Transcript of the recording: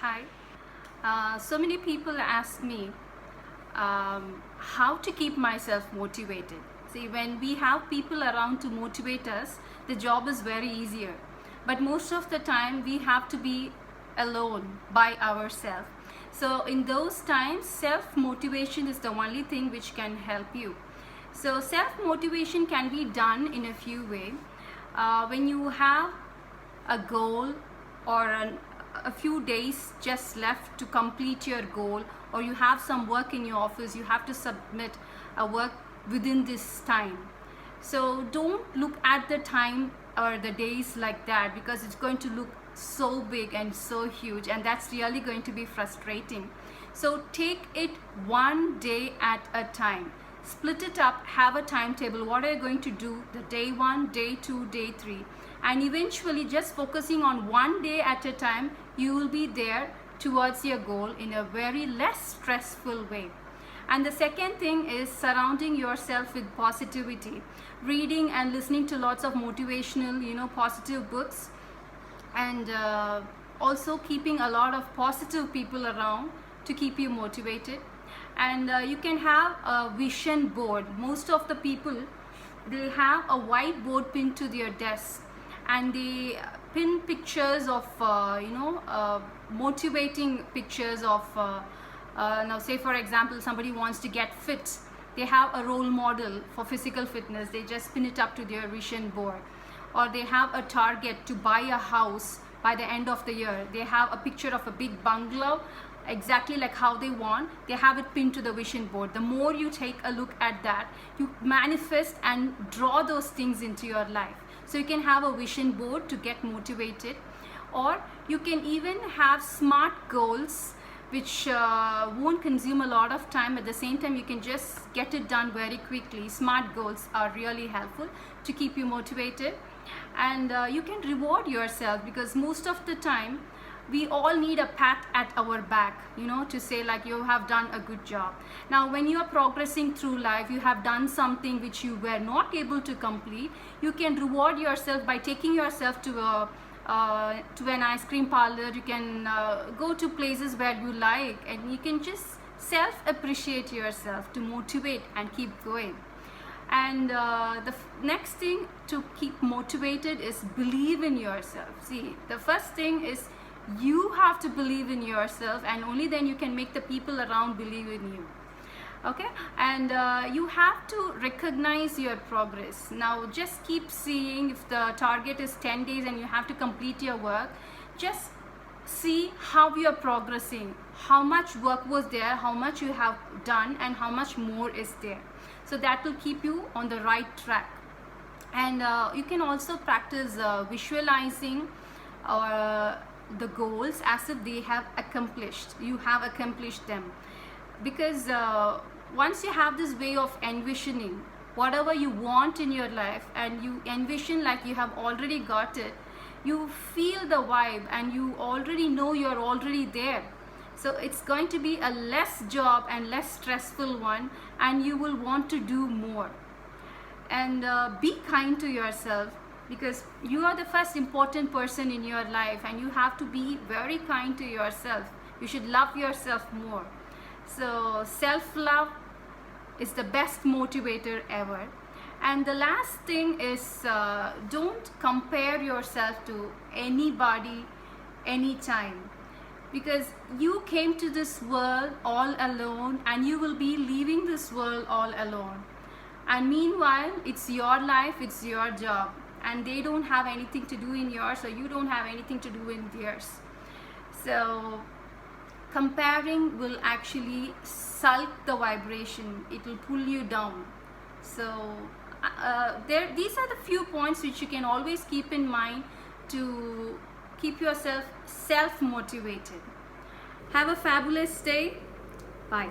Hi. So many people ask me how to keep myself motivated. See, when we have people around to motivate us, the job is very easier. But most of the time, we have to be alone by ourselves. So in those times, self-motivation is the only thing which can help you. So self-motivation can be done in a few ways. When you have a goal or a few days just left to complete your goal, or you have some work in your office, you have to submit a work within this time. So don't look at the time or the days like that, because it's going to look so big and so huge, and that's really going to be frustrating. So take it one day at a time. Split it up, have a timetable. What are you going to do the day 1, day 2, day 3? And eventually, just focusing on one day at a time, you will be there towards your goal in a very less stressful way. And the second thing is surrounding yourself with positivity. Reading and listening to lots of motivational, positive books. And also keeping a lot of positive people around to keep you motivated. And you can have a vision board. Most of the people, they have a whiteboard pinned to their desk, and they pin pictures of motivating pictures of now say for example, somebody wants to get fit, they have a role model for physical fitness, they just pin it up to their vision board. Or they have a target to buy a house by the end of the year, they have a picture of a big bungalow exactly like how they want, they have it pinned to the vision board. The more you take a look at that, you manifest and draw those things into your life. So you can have a vision board to get motivated, or you can even have SMART goals, which won't consume a lot of time. At the same time, you can just get it done very quickly. SMART goals are really helpful to keep you motivated. And you can reward yourself, because most of the time we all need a pat at our back, to say like you have done a good job. Now when you are progressing through life, you have done something which you were not able to complete, you can reward yourself by taking yourself to an ice cream parlor. You can go to places where you like, and you can just self-appreciate yourself to motivate and keep going. And the next thing to keep motivated is believe in yourself. See, the first thing is you have to believe in yourself, and only then you can make the people around believe in you. Okay, and you have to recognize your progress. Now just keep seeing, if the target is 10 days and you have to complete your work, just see how you are progressing, how much work was there, how much you have done, and how much more is there. So that will keep you on the right track. And you can also practice visualizing the goals as if they have accomplished, you have accomplished them. Because once you have this way of envisioning whatever you want in your life, and you envision like you have already got it, you feel the vibe and you already know you're already there. So it's going to be a less job and less stressful one, and you will want to do more. And be kind to yourself, because you are the first important person in your life, and you have to be very kind to yourself. You should love yourself more. So self-love is the best motivator ever. And the last thing is don't compare yourself to anybody anytime, because you came to this world all alone, and you will be leaving this world all alone. And meanwhile, it's your life, it's your job, and they don't have anything to do in yours, or you don't have anything to do in theirs. So comparing will actually sulk the vibration, it will pull you down. So these are the few points which you can always keep in mind to keep yourself self-motivated. Have a fabulous day. Bye.